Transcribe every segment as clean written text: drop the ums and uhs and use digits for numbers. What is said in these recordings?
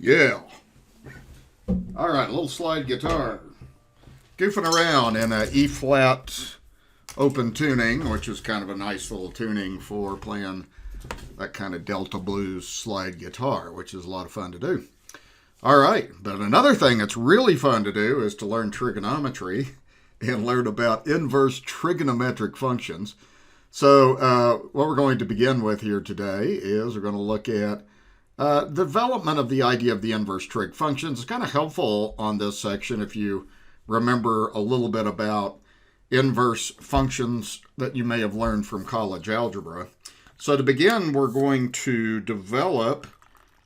Yeah. All right, a little slide guitar. Goofing around in a E flat open tuning, which is kind of a nice little tuning for playing that kind of Delta blues slide guitar, which is a lot of fun to do. All right, but another thing that's really fun to do is to learn trigonometry and learn about inverse trigonometric functions. So what we're going to begin with here today is we're going to look at development of the idea of the inverse trig functions. It's kind of helpful on this section if you remember a little bit about inverse functions that you may have learned from college algebra. So to begin, we're going to develop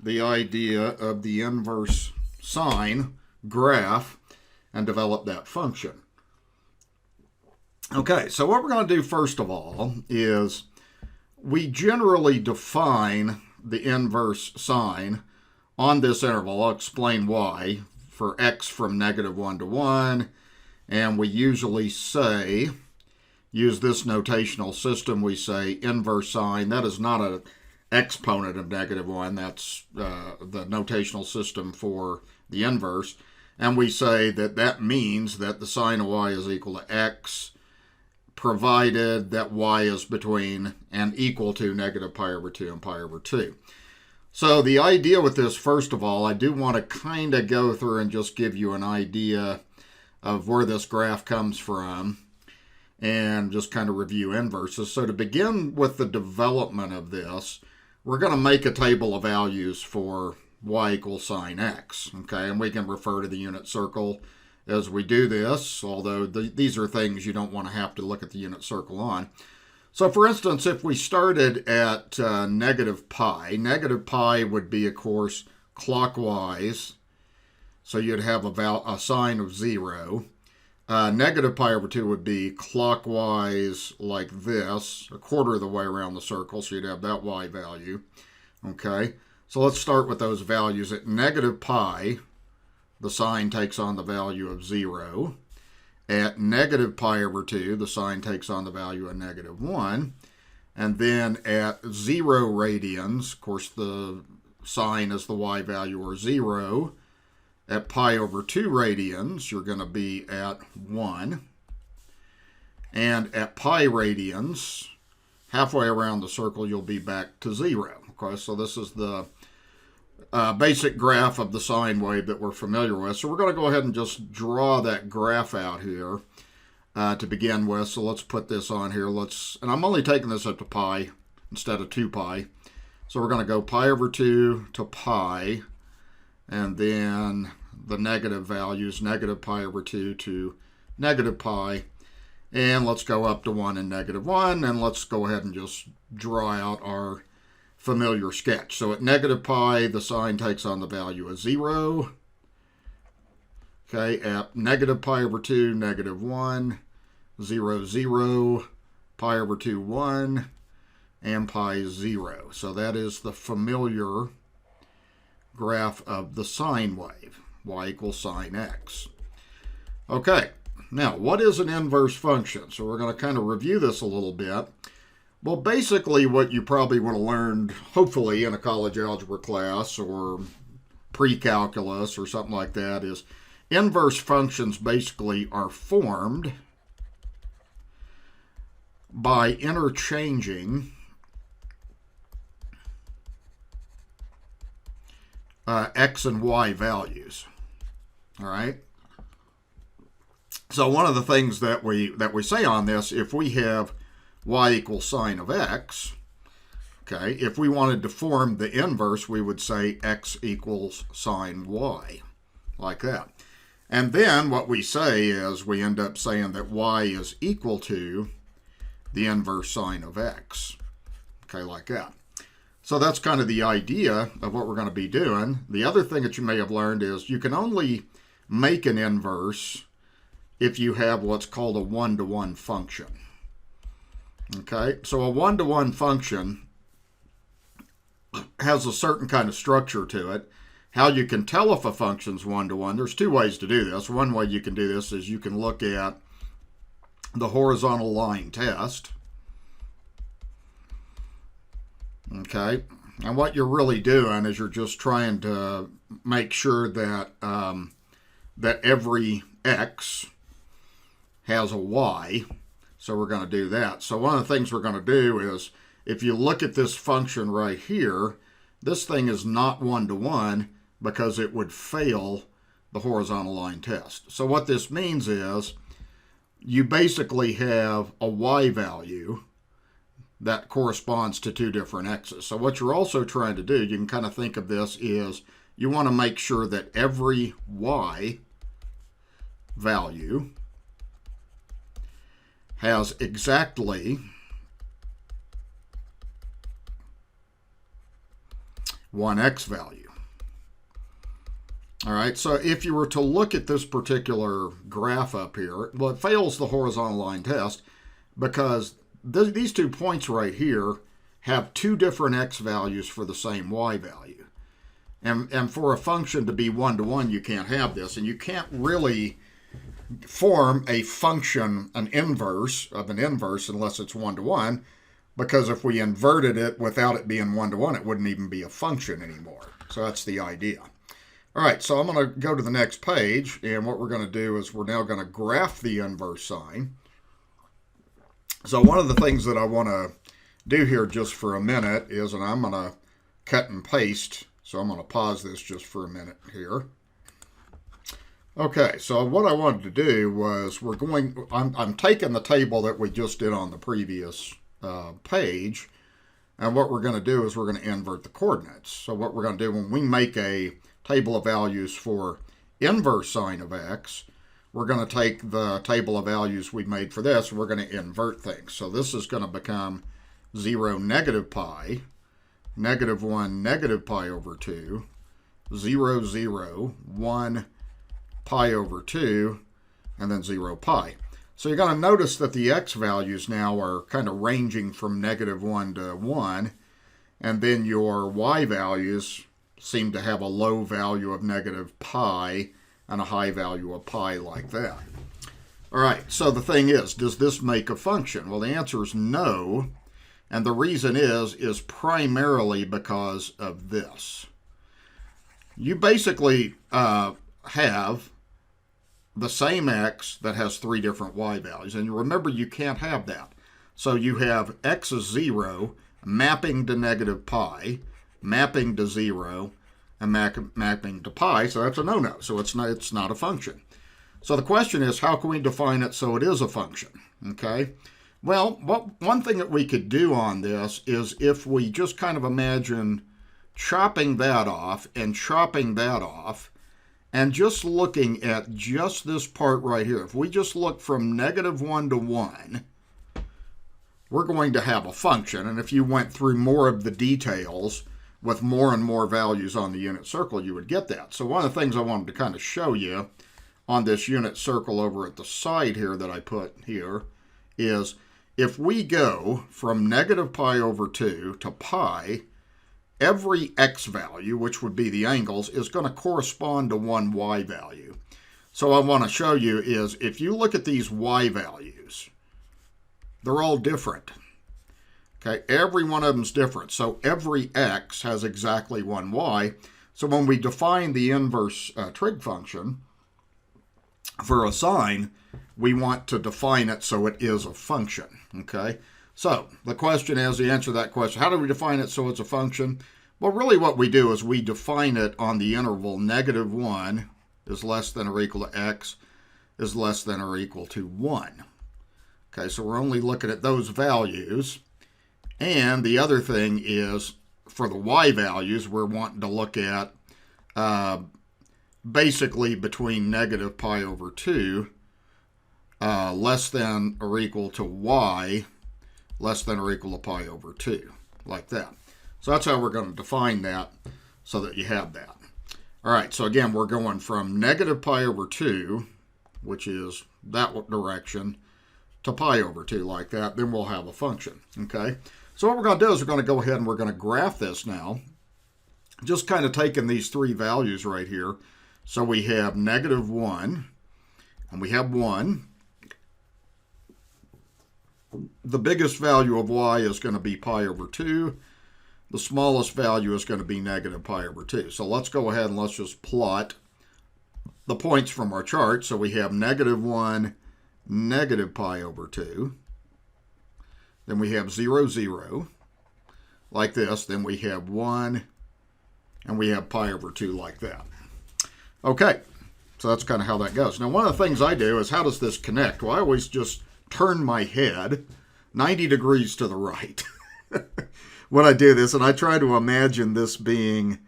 the idea of the inverse sine graph and develop that function. Okay, so what we're going to do first of all is we generally define the inverse sine on this interval. I'll explain why, for x from -1 to 1, and we usually say, use this notational system, we say inverse sine. That is not an exponent of -1, that's the notational system for the inverse, and we say that that means that the sine of y is equal to x, provided that y is between and equal to -pi/2 and pi/2. So the idea with this, first of all, I do want to kind of go through and just give you an idea of where this graph comes from and just kind of review inverses. So to begin with the development of this, we're going to make a table of values for y equals sine x, okay? And we can refer to the unit circle as we do this, although these are things you don't want to have to look at the unit circle on. So for instance, if we started at -pi, pi would be, of course, clockwise, so you'd have a sine of 0. -pi/2 would be clockwise like this, a quarter of the way around the circle, so you'd have that y value. Okay, so let's start with those values. At -pi, the sine takes on the value of 0. At -pi/2, the sine takes on the value of -1. And then at 0 radians, of course, the sine is the y value, or 0. At pi/2 radians, you're going to be at 1. And at pi radians, halfway around the circle, you'll be back to 0. Okay, so this is the basic graph of the sine wave that we're familiar with. So we're going to go ahead and just draw that graph out here to begin with. So let's put this on here. And I'm only taking this up to pi instead of 2 pi. So we're going to go pi/2 to pi, and then the negative values, -pi/2 to -pi. And let's go up to 1 and -1, and let's go ahead and just draw out our familiar sketch. So at -pi, the sine takes on the value of 0. Okay, at -pi/2, -1, 0, 0, pi/2, 1, and pi 0. So that is the familiar graph of the sine wave, y equals sine x. Okay, now what is an inverse function? So we're going to kind of review this a little bit. Well, basically what you probably would have learned, hopefully, in a college algebra class or pre-calculus or something like that, is inverse functions basically are formed by interchanging x and y values. All right? So one of the things that we say on this, if we have y equals sine of x, okay, if we wanted to form the inverse, we would say x equals sine y, like that. And then what we say is we end up saying that y is equal to the inverse sine of x, okay, like that. So that's kind of the idea of what we're going to be doing. The other thing that you may have learned is you can only make an inverse if you have what's called a one-to-one function. Okay, so a one-to-one function has a certain kind of structure to it. How you can tell if a function's one-to-one, there's two ways to do this. One way you can do this is you can look at the horizontal line test. Okay, And what you're really doing is you're just trying to make sure that that every x has a y. So we're going to do that. So one of the things we're going to do is, if you look at this function right here, this thing is not one-to-one because it would fail the horizontal line test. So what this means is you basically have a y value that corresponds to two different x's. So what you're also trying to do, you can kind of think of this, is you want to make sure that every y value has exactly one x value. All right, so if you were to look at this particular graph up here, well, it fails the horizontal line test because these 2 points right here have two different x values for the same y value. And for a function to be one-to-one, you can't have this, and you can't really form a function, an inverse of an inverse, unless it's one-to-one, because if we inverted it without it being one-to-one, it wouldn't even be a function anymore. So that's the idea. All right, so I'm going to go to the next page, and what we're going to do is we're now going to graph the inverse sine. So one of the things that I want to do here just for a minute is, and I'm going to cut and paste, so I'm going to pause this just for a minute here. Okay, so what I wanted to do was I'm taking the table that we just did on the previous page, and what we're going to do is we're going to invert the coordinates. So what we're going to do when we make a table of values for inverse sine of x, we're going to take the table of values we made for this, and we're going to invert things. So this is going to become 0, negative pi, negative 1, negative pi over 2, 0, 0, 1, pi over 2, and then 0 pi. So you're going to notice that the x values now are kind of ranging from negative 1 to 1, and then your y values seem to have a low value of negative pi and a high value of pi, like that. All right, so the thing is, does this make a function? Well, the answer is no, and the reason is primarily because of this. You basically have the same x that has three different y values, and remember, you can't have that. So you have x is 0, mapping to negative pi, mapping to 0, and mapping to pi, so that's a no-no. So it's not a function. So the question is, how can we define it so it is a function? Okay. Well, one thing that we could do on this is if we just kind of imagine chopping that off and chopping that off, and just looking at just this part right here. If we just look from negative 1 to 1, we're going to have a function. And if you went through more of the details with more and more values on the unit circle, you would get that. So one of the things I wanted to kind of show you on this unit circle over at the side here that I put here is if we go from negative pi over 2 to pi, every x value, which would be the angles, is going to correspond to one y value. So I want to show you is if you look at these y values, they're all different. Okay, every one of them is different. So every x has exactly one y. So when we define the inverse trig function for a sine, we want to define it so it is a function. Okay. So the question is, to answer that question, how do we define it so it's a function? Well, really what we do is we define it on the interval negative 1 is less than or equal to x is less than or equal to 1. Okay, so we're only looking at those values. And the other thing is, for the y values, we're wanting to look at basically between negative pi over 2 less than or equal to y less than or equal to pi over 2, like that. So that's how we're going to define that so that you have that. All right, so again, we're going from negative pi over 2, which is that direction, to pi over 2, like that. Then we'll have a function, okay? So what we're going to do is we're going to go ahead and we're going to graph this now, just kind of taking these three values right here. So we have negative 1, and we have 1. The biggest value of y is going to be pi over 2. the smallest value is going to be negative pi over 2. So let's go ahead and let's just plot the points from our chart. So we have -1, negative pi over 2. Then we have 0, 0, like this. Then we have 1, and we have pi over 2 like that. Okay, so that's kind of how that goes. Now, one of the things I do is, how does this connect? Well, I always just turn my head 90 degrees to the right when I do this, and I try to imagine this being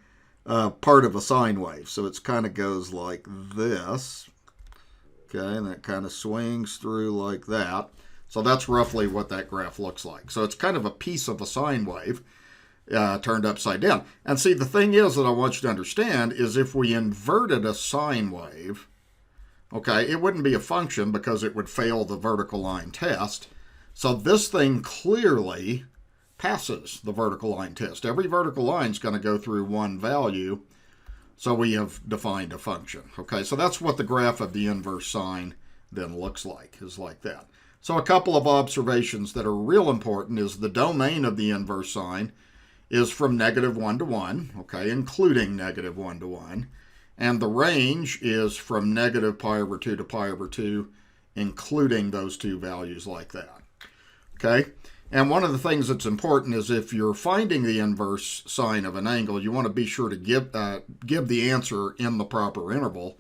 part of a sine wave. So it kind of goes like this, okay, and it kind of swings through like that. So that's roughly what that graph looks like. So it's kind of a piece of a sine wave turned upside down. And see, the thing is that I want you to understand is if we inverted a sine wave, okay, it wouldn't be a function because it would fail the vertical line test. So this thing clearly passes the vertical line test. Every vertical line is going to go through one value. So we have defined a function. Okay, so that's what the graph of the inverse sine then looks like, is like that. So a couple of observations that are real important is the domain of the inverse sine is from -1 to 1, okay, including -1 to 1. And the range is from negative pi over 2 to pi over 2, including those two values like that. Okay, and one of the things that's important is if you're finding the inverse sine of an angle, you want to be sure to give the answer in the proper interval.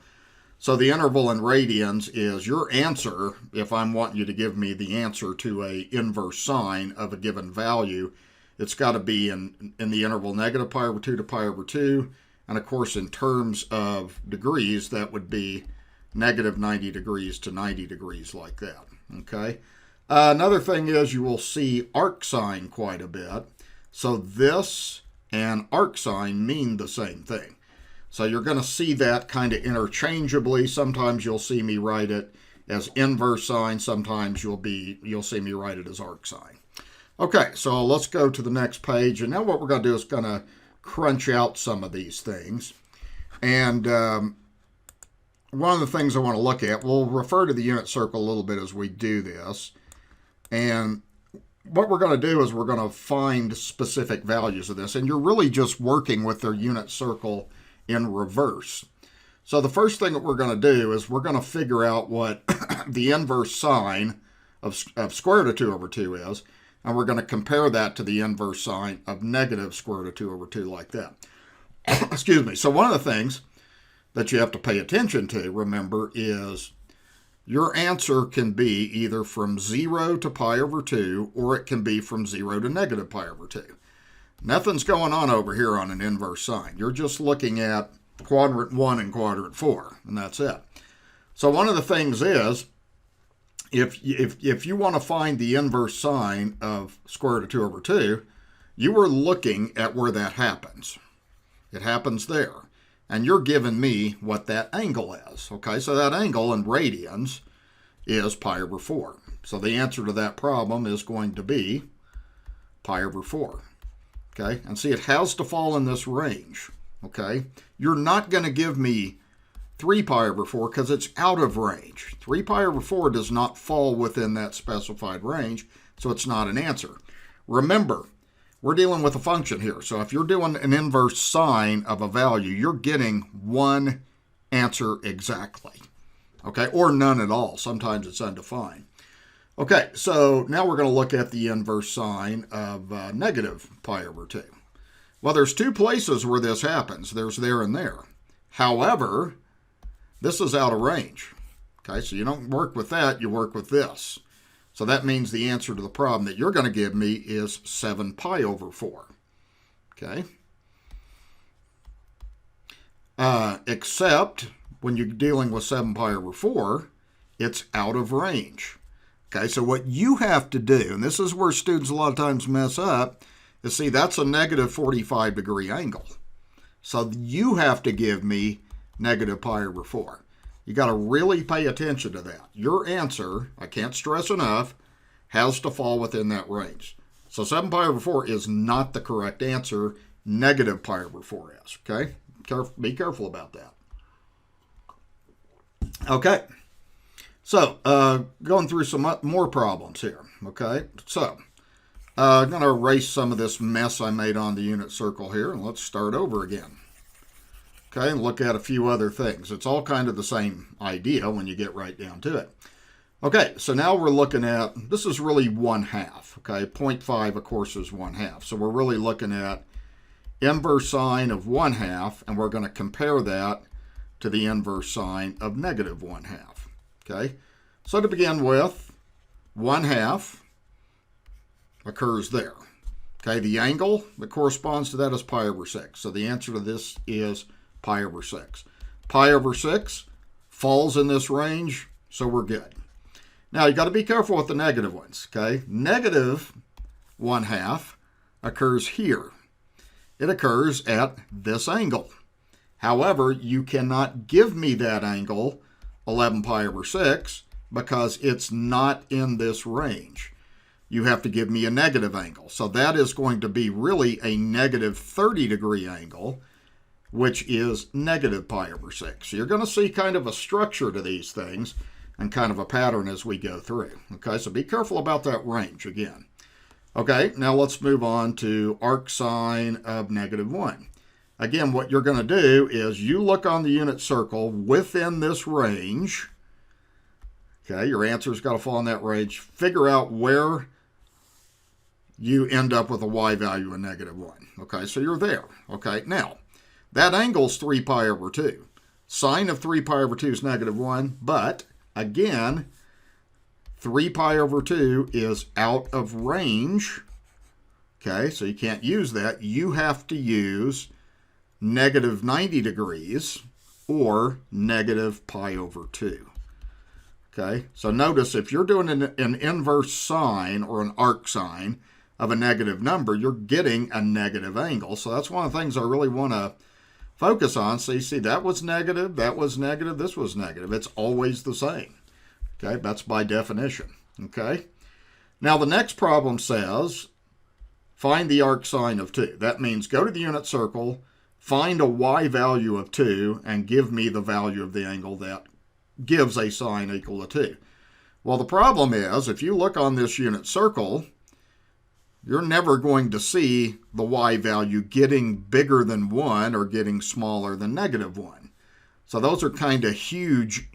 So the interval in radians is your answer. If I'm wanting you to give me the answer to a inverse sine of a given value, it's got to be in the interval negative pi over 2 to pi over 2. And of course, in terms of degrees, that would be negative 90 degrees to 90 degrees like that. Okay. Another thing is you will see arc sine quite a bit. So this and arc sine mean the same thing. So you're going to see that kind of interchangeably. Sometimes you'll see me write it as inverse sine. Sometimes you'll see me write it as arc sine. Okay, so let's go to the next page. And now what we're going to do is going to crunch out some of these things. And one of the things I want to look at, we'll refer to the unit circle a little bit as we do this. And what we're going to do is we're going to find specific values of this. And you're really just working with their unit circle in reverse. So the first thing that we're going to do is we're going to figure out what the inverse sine of square root of 2 over 2 is. And we're going to compare that to the inverse sine of negative square root of 2 over 2 like that. Excuse me. So one of the things that you have to pay attention to, remember, is your answer can be either from 0 to pi over 2, or it can be from 0 to negative pi over 2. Nothing's going on over here on an inverse sine. You're just looking at quadrant 1 and quadrant 4, and that's it. So one of the things is, if you want to find the inverse sine of square root of 2 over 2, you are looking at where that happens. It happens there. And you're giving me what that angle is. Okay, so that angle in radians is pi over 4. So the answer to that problem is going to be pi over 4. Okay, and see, it has to fall in this range. Okay, you're not going to give me 3 pi over 4 because it's out of range. 3 pi over 4 does not fall within that specified range, so it's not an answer. Remember, we're dealing with a function here. So if you're doing an inverse sine of a value, you're getting one answer exactly. Okay, or none at all. Sometimes it's undefined. Okay, so now we're going to look at the inverse sine of negative pi over 2. Well, there's two places where this happens. There's there and there. However, this is out of range. Okay, so you don't work with that, you work with this. So that means the answer to the problem that you're going to give me is 7 pi over 4. Okay? Except when you're dealing with 7 pi over 4, it's out of range. Okay, so what you have to do, and this is where students a lot of times mess up, is see, that's a negative 45 degree angle. So you have to give me negative pi over 4. You got to really pay attention to that. Your answer, I can't stress enough, has to fall within that range. So 7 pi over 4 is not the correct answer. Negative pi over 4 is. Okay? Be careful about that. Okay. So, going through some more problems here. Okay? So, I'm going to erase some of this mess I made on the unit circle here, and let's start over again. Okay, and look at a few other things. It's all kind of the same idea when you get right down to it. Okay, so now we're looking at, this is really 1/2. Okay, 0.5, of course, is 1/2. So we're really looking at inverse sine of 1/2, and we're going to compare that to the inverse sine of negative 1/2. Okay, so to begin with, 1/2 occurs there. Okay, the angle that corresponds to that is pi over 6. So the answer to this is pi over 6. Pi over 6 falls in this range, so we're good. Now, you got to be careful with the negative ones, okay? Negative 1/2 occurs here. It occurs at this angle. However, you cannot give me that angle, 11 pi over 6, because it's not in this range. You have to give me a negative angle. So that is going to be really a negative 30-degree angle, which is negative pi over 6. So you're going to see kind of a structure to these things and kind of a pattern as we go through. Okay, so be careful about that range again. Okay, now let's move on to arc sine of negative 1. Again, what you're going to do is you look on the unit circle within this range. Okay, your answer's got to fall in that range. Figure out where you end up with a y value of negative 1. Okay, so you're there. Okay, now, that angle's 3 pi over 2. Sine of 3 pi over 2 is negative 1, but, again, 3 pi over 2 is out of range. Okay, so you can't use that. You have to use negative 90 degrees or negative pi over 2. Okay, so notice if you're doing an inverse sine or an arc sine of a negative number, you're getting a negative angle. So that's one of the things I really want to focus on. So you see that was negative, this was negative. It's always the same. Okay, that's by definition. Okay, now the next problem says find the arc sine of 2. That means go to the unit circle, find a y value of 2, and give me the value of the angle that gives a sine equal to 2. Well, the problem is, if you look on this unit circle, you're never going to see the y value getting bigger than 1 or getting smaller than negative 1. So those are kind of huge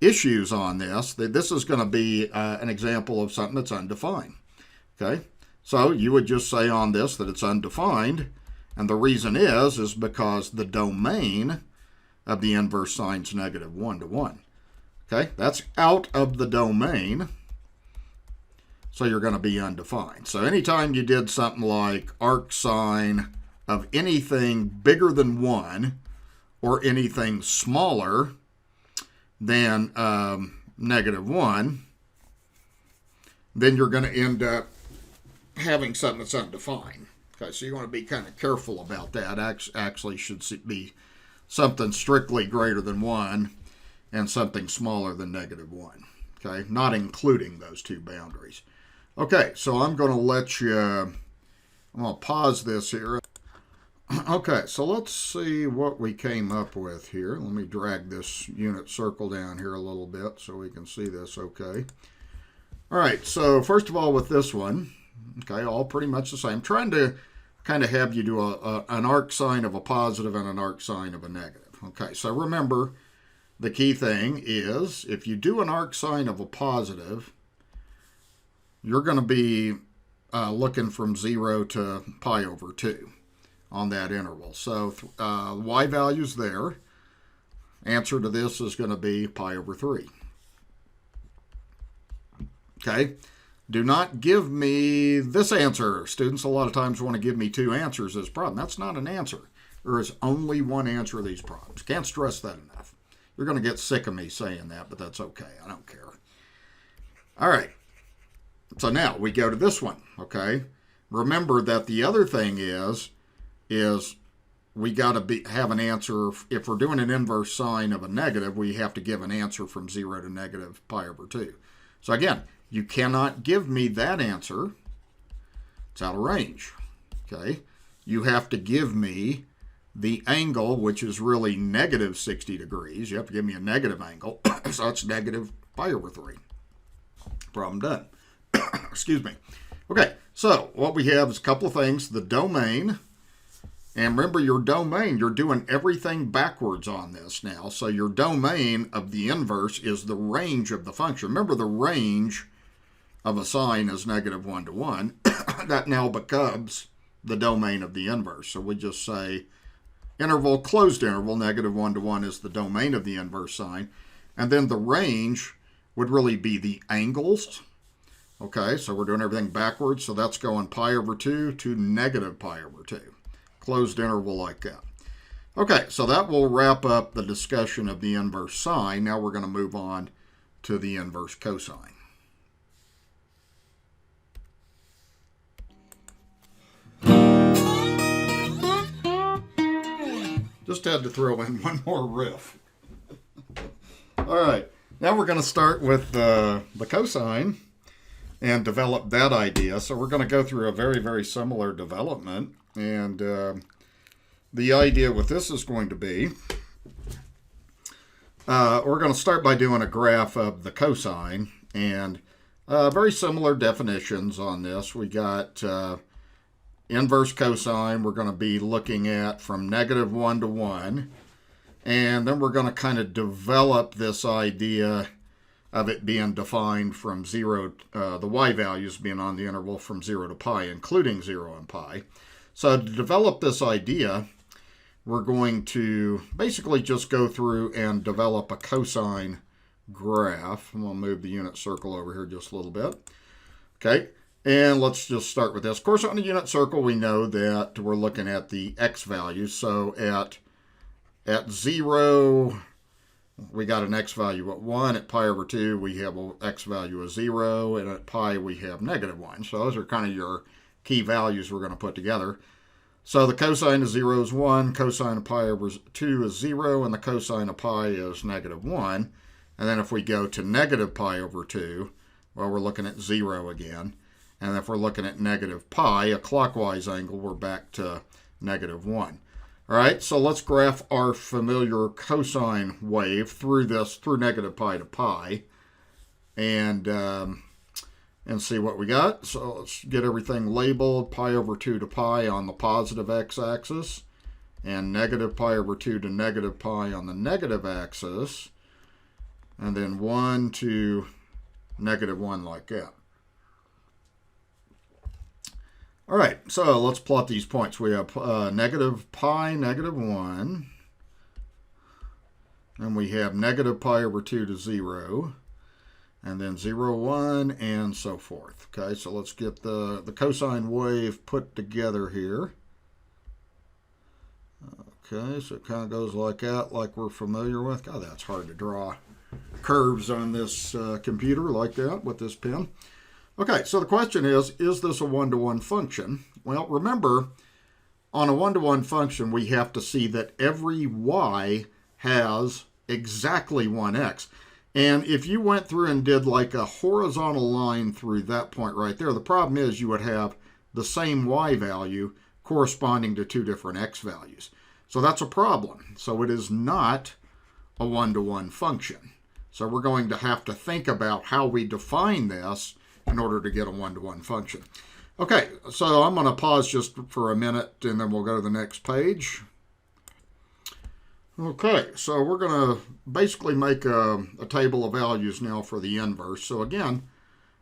issues on this. This is going to be an example of something that's undefined. Okay, so you would just say on this that it's undefined, and the reason is because the domain of the inverse sine is negative 1 to 1. Okay, that's out of the domain, so you're going to be undefined. So anytime you did something like arc sine of anything bigger than 1 or anything smaller than negative 1, then you're going to end up having something that's undefined. Okay, so you want to be kind of careful about that. Actually should be something strictly greater than 1 and something smaller than negative 1. Okay, not including those two boundaries. Okay, so I'm going to let you, I'm going to pause this here. Okay, so let's see what we came up with here. Let me drag this unit circle down here a little bit so we can see this okay. All right, so first of all with this one, okay, all pretty much the same. I'm trying to kind of have you do an arc sine of a positive and an arc sine of a negative. Okay, so remember, the key thing is if you do an arc sine of a positive, you're going to be looking from 0 to pi over 2 on that interval. So y value's there. Answer to this is going to be pi over 3. Okay, do not give me this answer. Students a lot of times want to give me two answers to this problem. That's not an answer. There is only one answer to these problems. Can't stress that enough. You're going to get sick of me saying that, but that's okay. I don't care. All right. So now we go to this one, okay? Remember that the other thing is we got to have an answer. If we're doing an inverse sine of a negative, we have to give an answer from 0 to negative pi over 2. So again, you cannot give me that answer. It's out of range, okay? You have to give me the angle, which is really negative 60 degrees. You have to give me a negative angle, so it's negative pi over 3. Problem done. Excuse me. Okay, so what we have is a couple of things. The domain, and remember your domain, you're doing everything backwards on this now. So your domain of the inverse is the range of the function. Remember the range of a sine is -1 to 1. That now becomes the domain of the inverse. So we just say interval, closed interval, -1 to 1 is the domain of the inverse sine. And then the range would really be the angles. Okay, so we're doing everything backwards. So that's going pi over 2 to -pi over 2. Closed interval like that. Okay, so that will wrap up the discussion of the inverse sine. Now we're going to move on to the inverse cosine. Just had to throw in one more riff. All right, now we're going to start with the cosine and develop that idea. So we're going to go through a very, very similar development. And the idea with this is going to be, we're going to start by doing a graph of the cosine. And very similar definitions on this. We got inverse cosine we're going to be looking at from -1 to 1. And then we're going to kind of develop this idea of it being defined from 0, the y values being on the interval from 0 to pi, including 0 and pi. So to develop this idea, we're going to basically just go through and develop a cosine graph. I'm going to move the unit circle over here just a little bit. Okay. And let's just start with this. Of course, on the unit circle, we know that we're looking at the x values. So at 0, we got an x value at 1. At pi over 2, we have an x value of 0. And at pi, we have -1. So those are kind of your key values we're going to put together. So the cosine of 0 is 1. Cosine of pi over 2 is 0. And the cosine of pi is -1. And then if we go to -pi over 2, well, we're looking at 0 again. And if we're looking at -pi, a clockwise angle, we're back to -1. All right, so let's graph our familiar cosine wave through -pi to pi, and see what we got. So let's get everything labeled. Pi over 2 to pi on the positive x-axis, and -pi over 2 to -pi on the negative axis, and then 1 to -1 like that. All right, so let's plot these points. We have -pi, -1, and we have -pi over 2 to 0, and then 0, 1, and so forth. Okay, so let's get the cosine wave put together here. Okay, so it kind of goes like that, like we're familiar with. God, that's hard to draw curves on this computer like that with this pen. Okay, so the question is this a one-to-one function? Well, remember, on a one-to-one function, we have to see that every y has exactly one x. And if you went through and did like a horizontal line through that point right there, the problem is you would have the same y value corresponding to two different x values. So that's a problem. So it is not a one-to-one function. So we're going to have to think about how we define this in order to get a one-to-one function. Okay, so I'm going to pause just for a minute and then we'll go to the next page. Okay, so we're going to basically make a table of values now for the inverse. So again,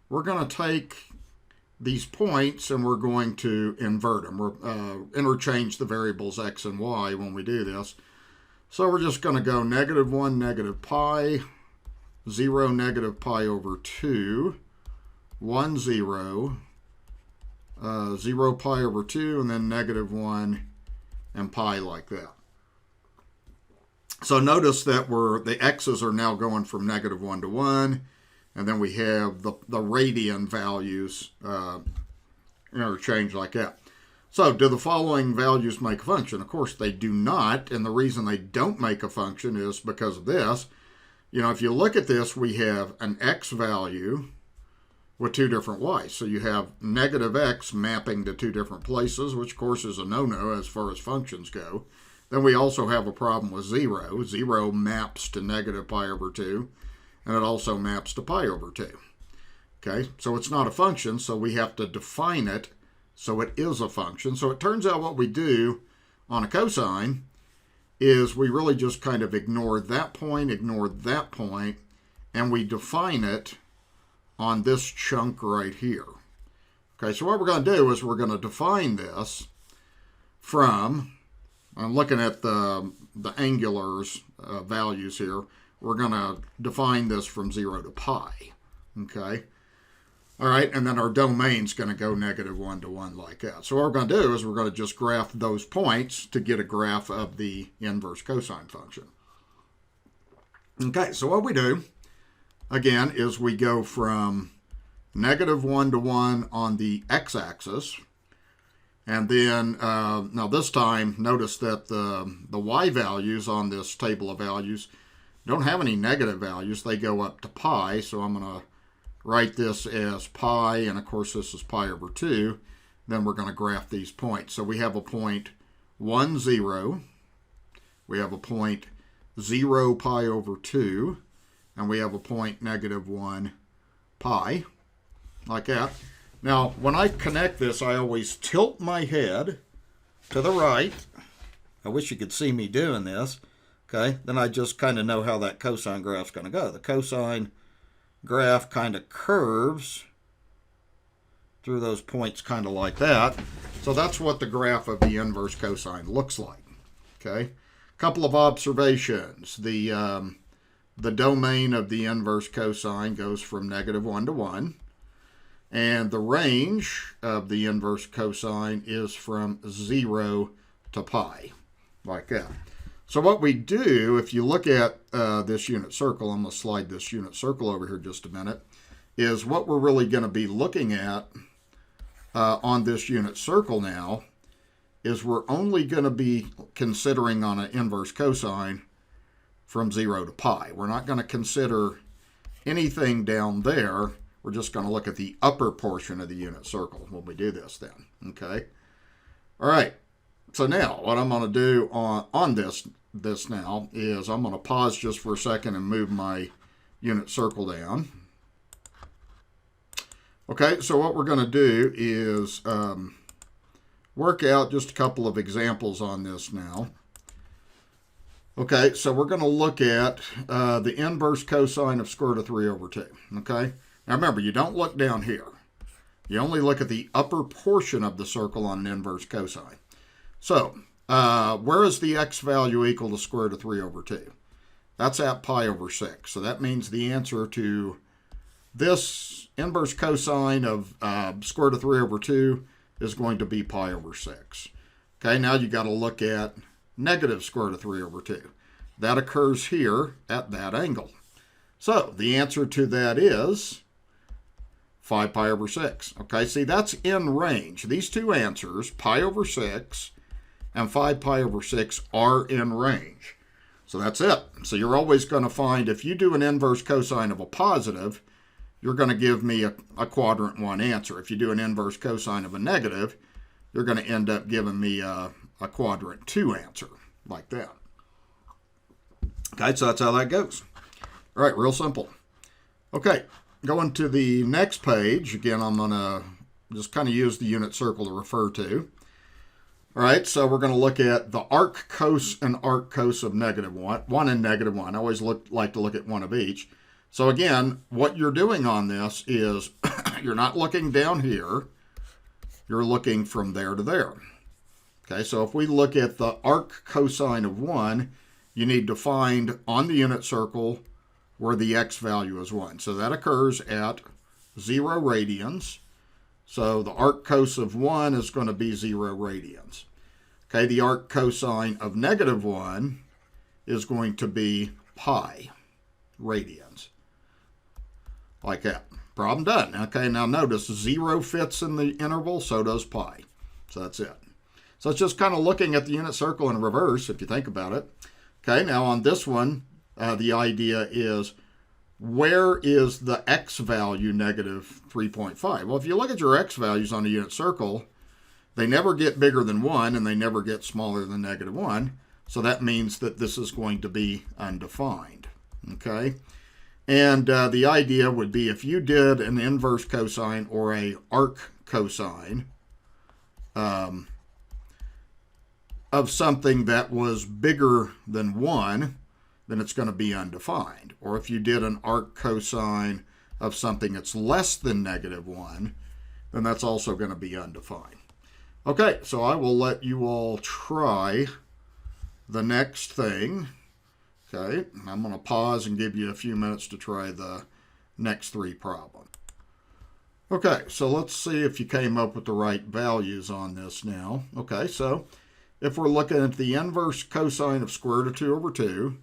we're going to take these points and we're going to invert them. We're interchange the variables x and y when we do this. So we're just going to go -1, -pi, 0, -pi over 2, 1, 0, 0 pi over 2, and then -1 and pi like that. So notice that the x's are now going from -1 to 1, and then we have the radian values interchange like that. So do the following values make a function? Of course they do not, and the reason they don't make a function is because of this. You know, if you look at this, we have an x value with two different y's. So you have -x mapping to two different places, which of course is a no-no as far as functions go. Then we also have a problem with 0. 0 maps to -pi over 2, and it also maps to pi over 2. Okay, so it's not a function, so we have to define it so it is a function. So it turns out what we do on a cosine is we really just kind of ignore that point, and we define it on this chunk right here. Okay, so what we're going to do is we're going to define this from, I'm looking at the angulars values here, we're going to define this from 0 to pi. Okay, all right, and then our domain's going to go -1 to 1 like that. So what we're going to do is we're going to just graph those points to get a graph of the inverse cosine function. Okay, so what we do, again, is we go from -1 to 1 on the x-axis, and then, now this time, notice that the y values on this table of values don't have any negative values. They go up to pi, so I'm going to write this as pi, and of course this is pi over 2. Then we're going to graph these points. So we have a point 1, 0. We have a point 0 pi over 2. And we have a point -1 pi, like that. Now, when I connect this, I always tilt my head to the right. I wish you could see me doing this. Okay, then I just kind of know how that cosine graph's going to go. The cosine graph kind of curves through those points kind of like that. So that's what the graph of the inverse cosine looks like. Okay, couple of observations. The domain of the inverse cosine goes from -1 to 1, and the range of the inverse cosine is from 0 to pi, like that. So what we do, if you look at this unit circle, I'm going to slide this unit circle over here just a minute, is what we're really going to be looking at on this unit circle now is we're only going to be considering on an inverse cosine from 0 to pi. We're not going to consider anything down there. We're just going to look at the upper portion of the unit circle when we do this then. Okay. All right. So now what I'm going to do on this now is I'm going to pause just for a second and move my unit circle down. Okay, so what we're going to do is work out just a couple of examples on this now. Okay, so we're going to look at the inverse cosine of square root of 3 over 2. Okay, now remember, you don't look down here. You only look at the upper portion of the circle on an inverse cosine. So, where is the x value equal to square root of 3 over 2? That's at pi over 6. So that means the answer to this inverse cosine of square root of 3 over 2 is going to be pi over 6. Okay, now you got to look at negative square root of 3 over 2. That occurs here at that angle. So the answer to that is 5 pi over 6. Okay, see, that's in range. These two answers, pi over 6 and 5 pi over 6, are in range. So that's it. So you're always going to find, if you do an inverse cosine of a positive, you're going to give me a quadrant 1 answer. If you do an inverse cosine of a negative, you're going to end up giving me a quadrant 2 answer, like that. Okay, so that's how that goes. All right, real simple. Okay, going to the next page. Again, I'm going to just kind of use the unit circle to refer to. All right, so we're going to look at the arc cos and arc cos of -1, 1 and -1. I always like to look at one of each. So again, what you're doing on this is you're not looking down here. You're looking from there to there. Okay, so if we look at the arc cosine of 1, you need to find on the unit circle where the x value is 1. So that occurs at 0 radians. So the arc cos of 1 is going to be 0 radians. Okay, the arc cosine of -1 is going to be pi radians. Like that. Problem done. Okay, now notice 0 fits in the interval, so does pi. So that's it. So it's just kind of looking at the unit circle in reverse, if you think about it. Okay, now on this one, the idea is, where is the x value -3.5? Well, if you look at your x values on a unit circle, they never get bigger than 1, and they never get smaller than -1. So that means that this is going to be undefined. Okay? And the idea would be if you did an inverse cosine or a arc cosine of something that was bigger than 1, then it's going to be undefined. Or if you did an arc cosine of something that's less than -1, then that's also going to be undefined. Okay, so I will let you all try the next thing. Okay, I'm going to pause and give you a few minutes to try the next 3 problems. Okay, so let's see if you came up with the right values on this now. Okay, so if we're looking at the inverse cosine of square root of 2 over 2,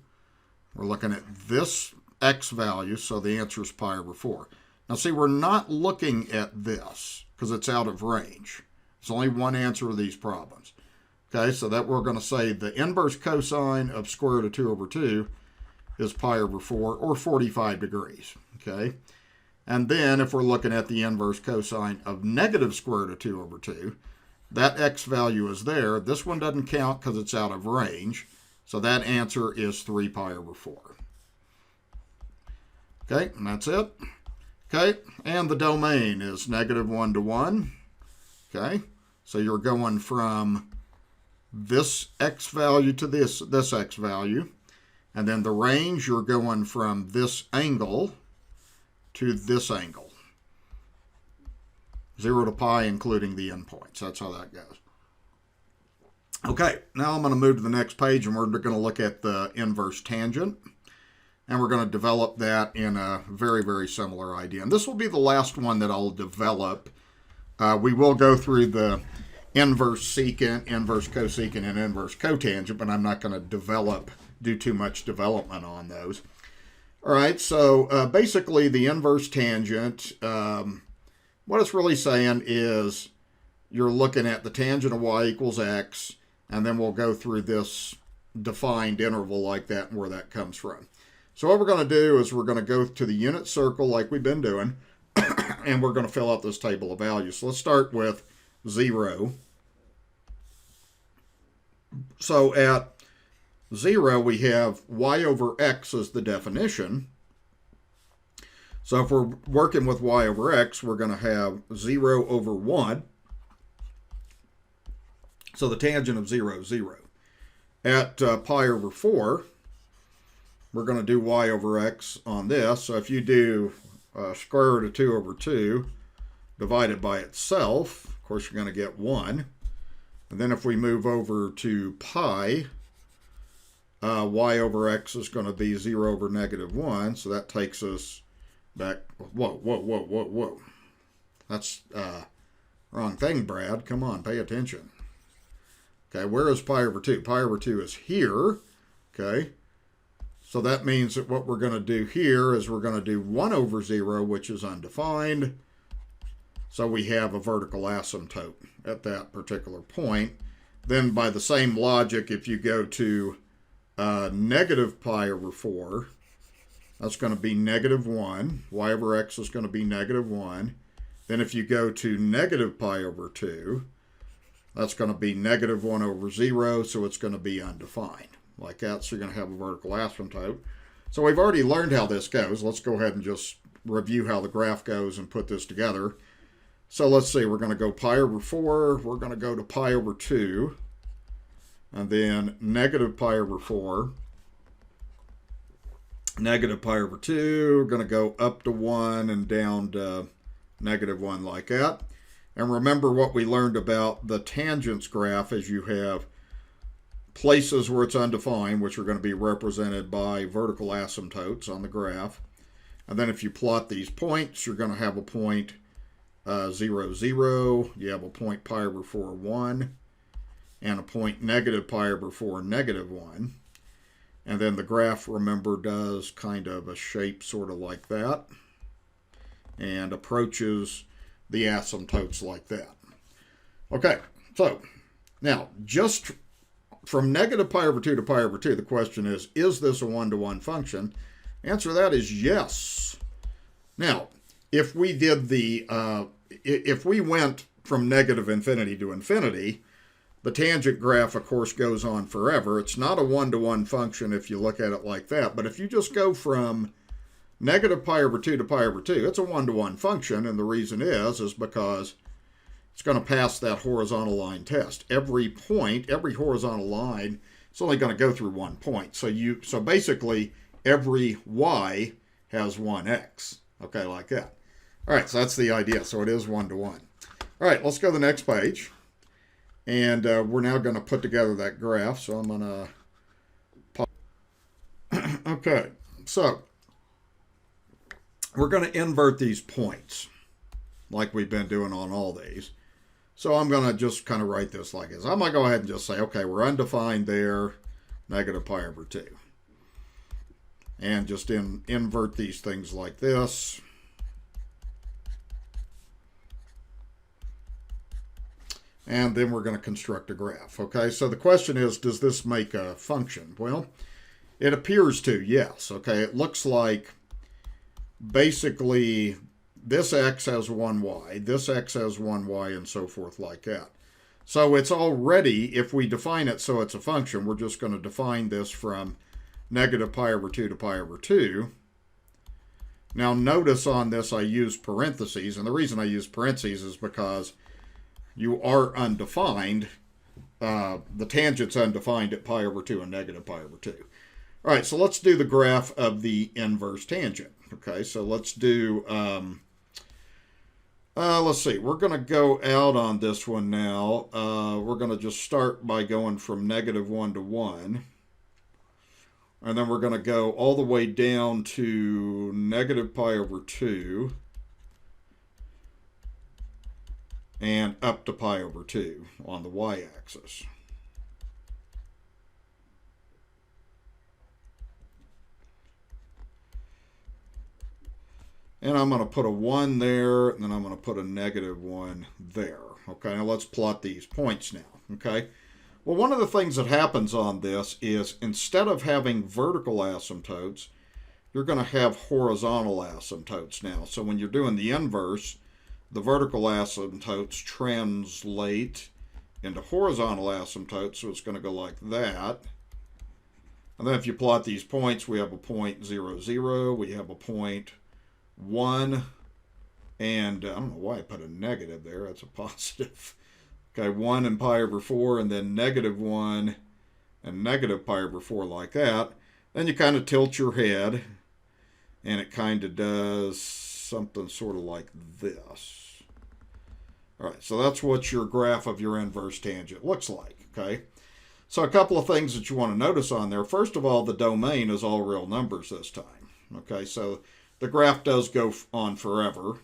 we're looking at this x value, so the answer is pi over 4. Now see, we're not looking at this because it's out of range. There's only one answer to these problems. Okay, so that we're going to say the inverse cosine of square root of 2 over 2 is pi over 4, or 45 degrees. Okay, and then if we're looking at the inverse cosine of negative square root of 2 over 2, that x value is there. This one doesn't count because it's out of range. So that answer is 3 pi over 4. Okay, and that's it. Okay, and the domain is -1 to 1. Okay, so you're going from this x value to this x value. And then the range, you're going from this angle to this angle. 0 to pi, including the endpoints. That's how that goes. Okay, now I'm going to move to the next page, and we're going to look at the inverse tangent. And we're going to develop that in a very, very similar idea. And this will be the last one that I'll develop. We will go through the inverse secant, inverse cosecant, and inverse cotangent, but I'm not going to do too much development on those. All right, so basically the inverse tangent, what it's really saying is you're looking at the tangent of y equals x, and then we'll go through this defined interval like that and where that comes from. So what we're going to do is we're going to go to the unit circle like we've been doing, and we're going to fill out this table of values. So let's start with 0. So at 0, we have y over x as the definition. So if we're working with y over x, we're going to have 0 over 1. So the tangent of 0 is 0. At pi over 4, we're going to do y over x on this. So if you do square root of 2 over 2 divided by itself, of course you're going to get 1. And then if we move over to pi, y over x is going to be 0 over -1. So that takes us back. Whoa. That's wrong thing, Brad. Come on, pay attention. Okay, where is pi over 2? Pi over 2 is here. Okay, so that means that what we're going to do here is we're going to do 1 over 0, which is undefined. So we have a vertical asymptote at that particular point. Then by the same logic, if you go to negative pi over 4, that's going to be -1. Y over x is going to be -1. Then if you go to negative pi over 2, that's going to be -1 over 0, so it's going to be undefined. Like that, so you're going to have a vertical asymptote. So we've already learned how this goes. Let's go ahead and just review how the graph goes and put this together. So let's see, we're going to go pi over 4, we're going to go to pi over 2, and then negative pi over 4, negative pi over 2, we're going to go up to 1 and down to -1 like that. And remember what we learned about the tangents graph is you have places where it's undefined, which are going to be represented by vertical asymptotes on the graph. And then if you plot these points, you're going to have a point 0, 0. You have a point pi over 4, 1. And a point negative pi over 4, -1. And then the graph, remember, does kind of a shape sort of like that. And approaches the asymptotes like that. Okay, so now just from negative pi over 2 to pi over 2, the question is this a 1-to-1 function? Answer to that is yes. Now, if we did if we went from negative infinity to infinity, the tangent graph, of course, goes on forever. It's not a 1-to-1 function if you look at it like that. But if you just go from negative pi over 2 to pi over 2, it's a one-to-one function, and the reason is because it's going to pass that horizontal line test. Every point, every horizontal line, it's only going to go through one point. So basically, every y has one x. Okay, like that. All right, so that's the idea. So it is one-to-one. All right, let's go to the next page. And we're now going to put together that graph. So I'm going to... Okay, so we're going to invert these points like we've been doing on all these. So I'm going to just kind of write this like this. I'm going to go ahead and just say, okay, we're undefined there, negative pi over 2. And just invert these things like this. And then we're going to construct a graph. Okay, so the question is, does this make a function? Well, it appears to, yes. Okay, it looks like basically this x has one y, this x has one y, and so forth like that. So it's already, if we define it so it's a function, we're just going to define this from negative pi over 2 to pi over 2. Now notice on this I use parentheses, and the reason I use parentheses is because you are undefined. The tangent's undefined at pi over 2 and negative pi over 2. All right, so let's do the graph of the inverse tangent. Okay, so let's do, let's see, we're going to go out on this one now. We're going to just start by going from negative 1 to 1. And then we're going to go all the way down to negative pi over 2. And up to pi over 2 on the y-axis. And I'm going to put a 1 there, and then I'm going to put a negative 1 there. Okay, now let's plot these points now. Okay, well, one of the things that happens on this is instead of having vertical asymptotes, you're going to have horizontal asymptotes now. So when you're doing the inverse, the vertical asymptotes translate into horizontal asymptotes, so it's going to go like that. And then if you plot these points, we have a point 0, 0, we have a point 1, and I don't know why I put a negative there, that's a positive. Okay, 1 and pi over 4, and then negative 1 and negative pi over 4 like that. Then you kind of tilt your head, and it kind of does something sort of like this. All right, so that's what your graph of your inverse tangent looks like, okay? So a couple of things that you want to notice on there. First of all, the domain is all real numbers this time, okay? So the graph does go on forever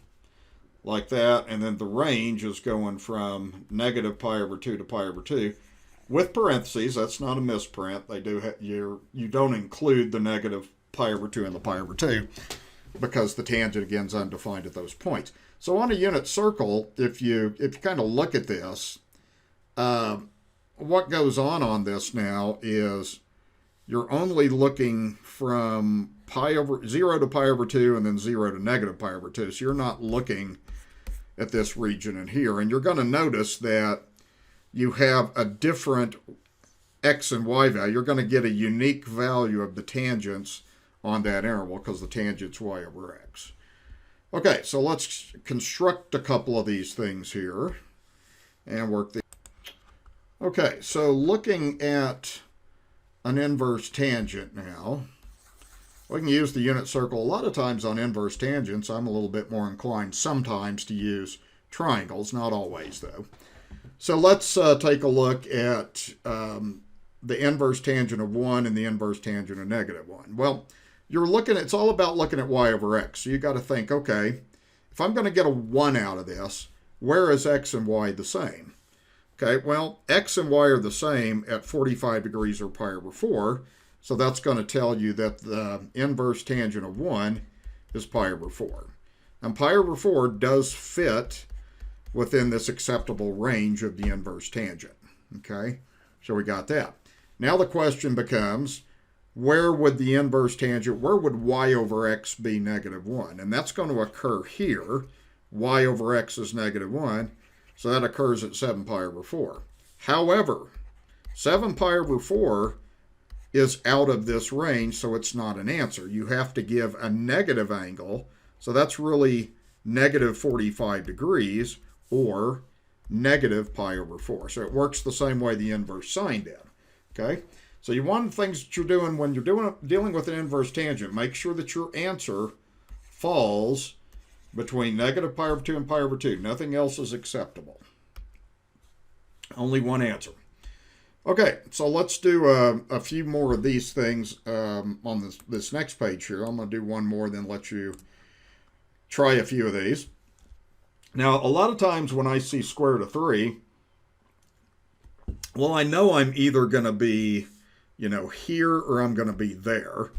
like that, and then the range is going from negative pi over 2 to pi over 2 with parentheses. That's not a misprint. They do you don't include the negative pi over 2 and the pi over 2 because the tangent again is undefined at those points. So on a unit circle, if you kind of look at this, what goes on this now is you're only looking from pi over 0 to pi over 2 and then 0 to negative pi over 2. So you're not looking at this region in here. And you're going to notice that you have a different x and y value. You're going to get a unique value of the tangents on that interval because the tangent's y over x. Okay, so let's construct a couple of these things here and work the. Okay, so looking at an inverse tangent now, we can use the unit circle. A lot of times on inverse tangents, I'm a little bit more inclined sometimes to use triangles, not always though. So let's take a look at the inverse tangent of 1 and the inverse tangent of negative 1. Well, it's all about looking at y over x. So you got to think, okay, if I'm going to get a 1 out of this, where is x and y the same? Okay, well, x and y are the same at 45 degrees or pi over 4. So that's going to tell you that the inverse tangent of 1 is pi over 4. And pi over 4 does fit within this acceptable range of the inverse tangent. Okay, so we got that. Now the question becomes, where would the inverse tangent, where would y over x be negative 1? And that's going to occur here. Y over x is negative 1. So that occurs at 7 pi over 4. However, 7 pi over 4 is out of this range, so it's not an answer. You have to give a negative angle, so that's really negative 45 degrees, or negative pi over 4. So it works the same way the inverse sine did. Okay? So one of the things that you're doing when you're dealing with an inverse tangent, make sure that your answer falls between negative pi over 2 and pi over 2. Nothing else is acceptable. Only one answer. Okay, so let's do a few more of these things on this next page here. I'm going to do one more, then let you try a few of these. Now, a lot of times when I see square root of 3, well, I know I'm either going to be, here or I'm going to be there.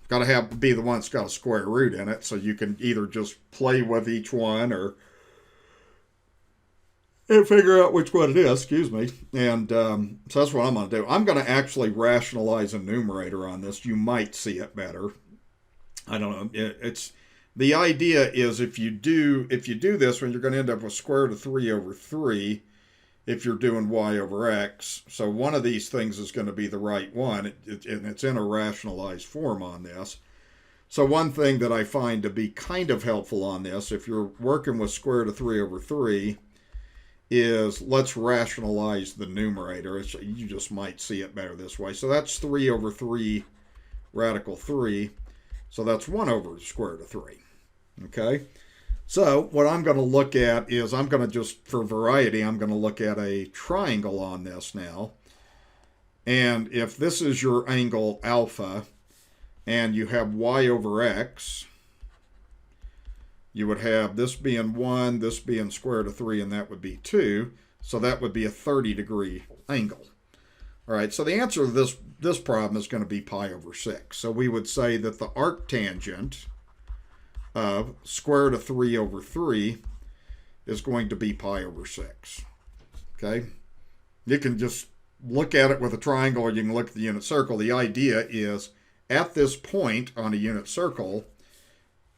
Got to be the one that's got a square root in it, so you can either just play with each one and figure out which one it is, excuse me. And so that's what I'm going to do. I'm going to actually rationalize a numerator on this. You might see it better. I don't know. It's the idea is if you do this, when you're going to end up with square root of 3 over 3, if you're doing y over x. So one of these things is going to be the right one, and it's in a rationalized form on this. So one thing that I find to be kind of helpful on this, if you're working with square root of 3 over 3, is let's rationalize the numerator. You just might see it better this way. So that's 3 over 3 radical 3. So that's 1 over the square root of 3. Okay? So what I'm going to look at is I'm going to just, for variety, I'm going to look at a triangle on this now. And if this is your angle alpha, and you have y over x, you would have this being 1, this being square root of 3, and that would be 2. So that would be a 30-degree angle. All right, so the answer to this problem is going to be pi over 6. So we would say that the arctangent of square root of 3 over 3 is going to be pi over 6. Okay? You can just look at it with a triangle, or you can look at the unit circle. The idea is, at this point on a unit circle,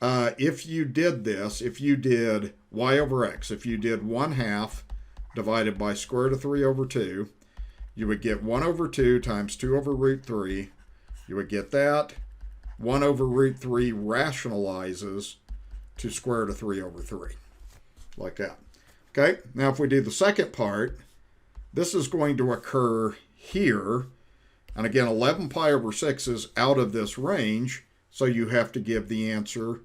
if you did this, if you did y over x, if you did 1/2 divided by square root of 3 over 2, you would get 1 over 2 times 2 over root 3. You would get that. 1 over root 3 rationalizes to square root of 3 over 3. Like that. Okay, now if we do the second part, this is going to occur here. And again, 11 pi over 6 is out of this range, so you have to give the answer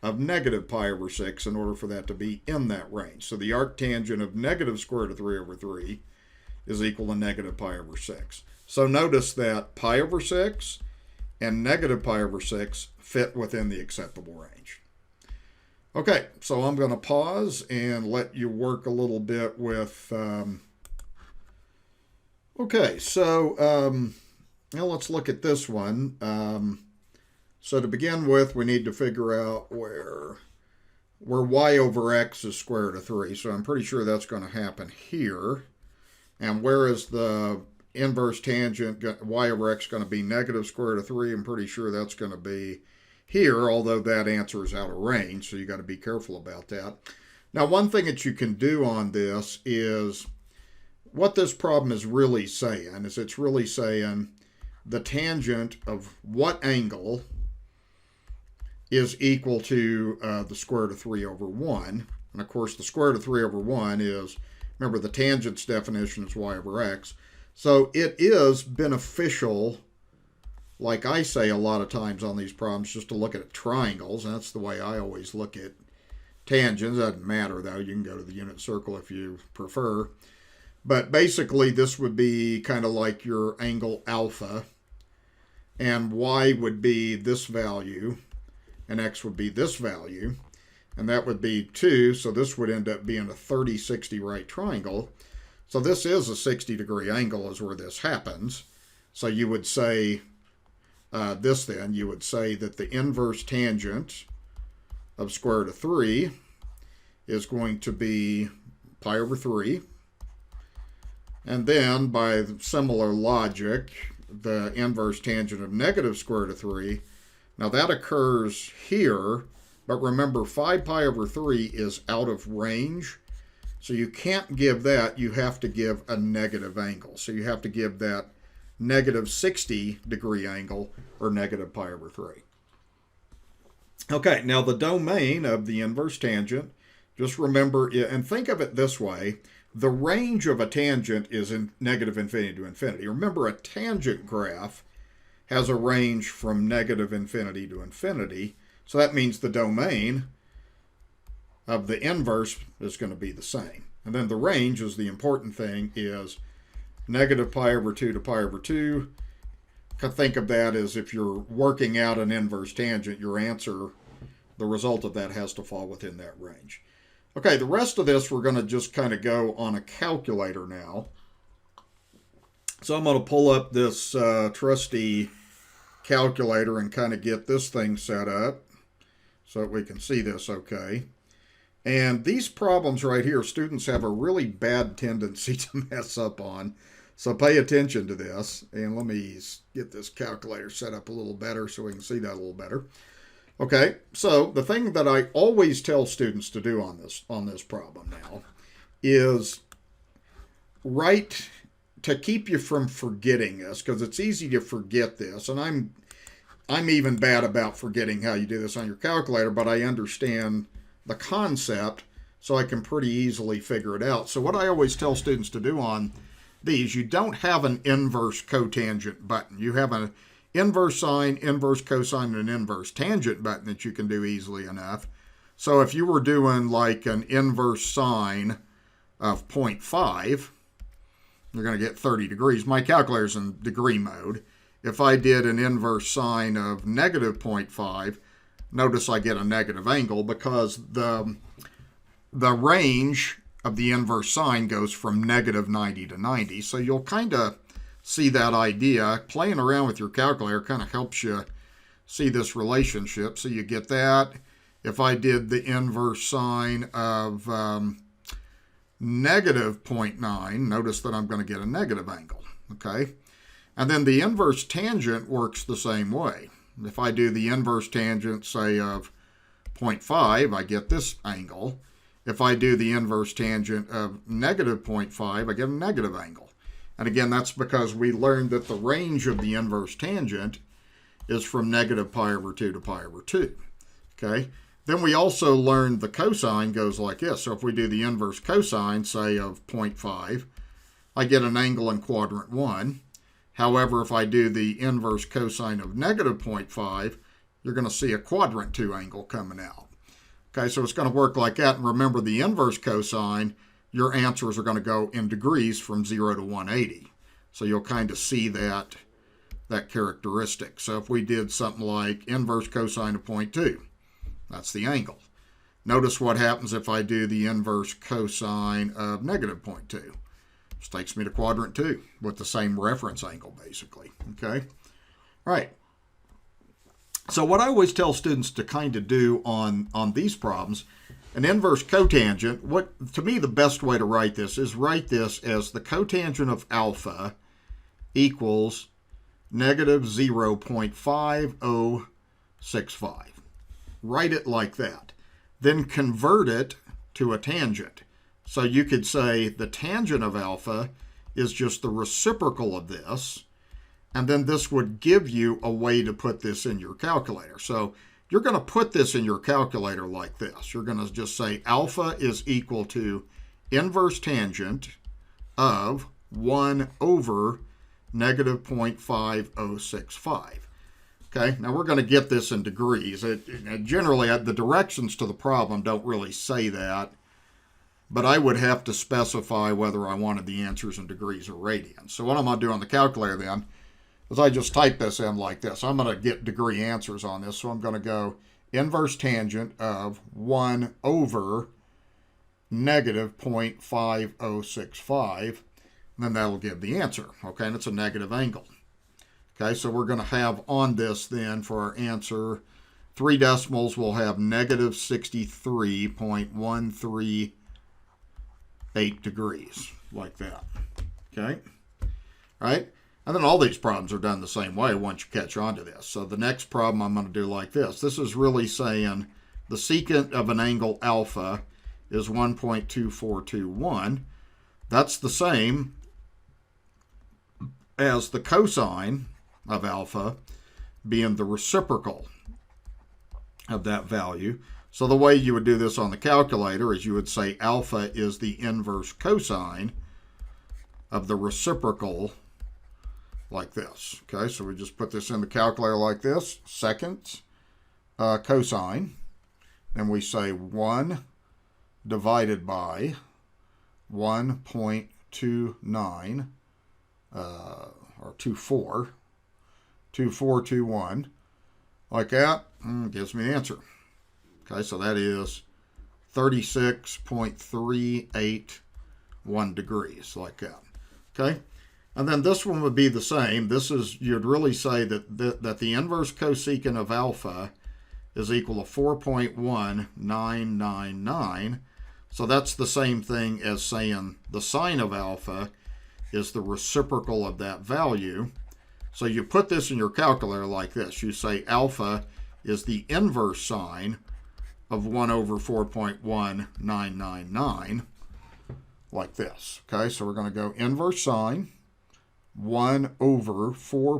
of negative pi over 6 in order for that to be in that range. So the arctangent of negative square root of 3 over 3 is equal to negative pi over 6. So notice that pi over 6 and negative pi over 6 fit within the acceptable range. Okay, so I'm going to pause and let you work a little bit with... Okay, so now let's look at this one. So to begin with, we need to figure out where y over x is square root of 3. So I'm pretty sure that's going to happen here. And where is the inverse tangent y over x going to be negative square root of 3? I'm pretty sure that's going to be here, although that answer is out of range, so you got to be careful about that. Now, one thing that you can do on this is what this problem is really saying is it's really saying the tangent of what angle is equal to the square root of 3 over 1. And of course, the square root of 3 over 1 is, remember, the tangent's definition is y over x. So it is beneficial, like I say a lot of times on these problems, just to look at triangles. And that's the way I always look at tangents. It doesn't matter, though. You can go to the unit circle if you prefer. But basically, this would be kind of like your angle alpha. And y would be this value, and x would be this value. And that would be 2, so this would end up being a 30-60 right triangle. So this is a 60-degree angle is where this happens. So you would say this then. You would say that the inverse tangent of square root of 3 is going to be pi over 3. And then, by similar logic, the inverse tangent of negative square root of 3, now that occurs here, but remember 5 pi over 3 is out of range, so you can't give that, you have to give a negative angle. So you have to give that negative 60-degree angle, or negative pi over 3. Okay, now the domain of the inverse tangent, just remember, and think of it this way, the range of a tangent is in negative infinity to infinity. Remember, a tangent graph has a range from negative infinity to infinity, so that means the domain of the inverse is going to be the same. And then the range is the important thing, is negative pi over 2 to pi over 2. Think of that as if you're working out an inverse tangent, your answer, the result of that has to fall within that range. Okay, the rest of this we're going to just kind of go on a calculator now. So I'm going to pull up this trusty calculator and kind of get this thing set up so that we can see this okay. And these problems right here, students have a really bad tendency to mess up on. So pay attention to this. And let me get this calculator set up a little better so we can see that a little better. Okay, so the thing that I always tell students to do on this problem now is write, to keep you from forgetting this, because it's easy to forget this, and I'm even bad about forgetting how you do this on your calculator, but I understand the concept, so I can pretty easily figure it out. So what I always tell students to do on these, you don't have an inverse cotangent button. You have an inverse sine, inverse cosine, and an inverse tangent button that you can do easily enough. So if you were doing like an inverse sine of 0.5, you're going to get 30 degrees. My calculator's in degree mode. If I did an inverse sine of negative 0.5, notice I get a negative angle because the range of the inverse sine goes from negative 90 to 90. So you'll kind of see that idea. Playing around with your calculator kind of helps you see this relationship. So you get that. If I did the inverse sine of negative 0.9, notice that I'm going to get a negative angle. Okay? And then the inverse tangent works the same way. If I do the inverse tangent, say, of 0.5, I get this angle. If I do the inverse tangent of negative 0.5, I get a negative angle. And again, that's because we learned that the range of the inverse tangent is from negative pi over 2 to pi over 2. Okay? Then we also learned the cosine goes like this. So if we do the inverse cosine, say, of 0.5, I get an angle in quadrant 1. However, if I do the inverse cosine of negative 0.5, you're going to see a quadrant 2 angle coming out. Okay, so it's going to work like that. And remember, the inverse cosine, your answers are going to go in degrees from 0 to 180. So you'll kind of see that characteristic. So if we did something like inverse cosine of 0.2, that's the angle. Notice what happens if I do the inverse cosine of negative 0.2. This takes me to quadrant 2 with the same reference angle, basically. Okay? All right. So what I always tell students to kind of do on these problems, an inverse cotangent, to me the best way to write this is write this as the cotangent of alpha equals negative 0.5065. Write it like that. Then convert it to a tangent. So you could say the tangent of alpha is just the reciprocal of this, and then this would give you a way to put this in your calculator. So you're going to put this in your calculator like this. You're going to just say alpha is equal to inverse tangent of 1 over negative 0.5065. Okay, now we're going to get this in degrees. Generally, the directions to the problem don't really say that, but I would have to specify whether I wanted the answers in degrees or radians. So what I'm going to do on the calculator then is I just type this in like this. I'm going to get degree answers on this, so I'm going to go inverse tangent of 1 over negative 0.5065, and then that'll give the answer. Okay, and it's a negative angle. Okay, so we're going to have on this then for our answer, 3 decimals will have negative 63.138 degrees, like that. Okay, all right? And then all these problems are done the same way once you catch on to this. So the next problem I'm going to do like this. This is really saying the secant of an angle alpha is 1.2421. That's the same as the cosine of alpha being the reciprocal of that value. So the way you would do this on the calculator is you would say alpha is the inverse cosine of the reciprocal, like this. Okay, so we just put this in the calculator like this, second cosine, and we say 1 divided by 1.29 or 2421, like that, gives me the answer. Okay, so that is 36.381 degrees, like that. Okay, and then this one would be the same. This is, you'd really say that the inverse cosecant of alpha is equal to 4.1999. So that's the same thing as saying the sine of alpha is the reciprocal of that value. So you put this in your calculator like this. You say alpha is the inverse sine of 1 over 4.1999, like this. Okay, so we're going to go inverse sine 1 over 4.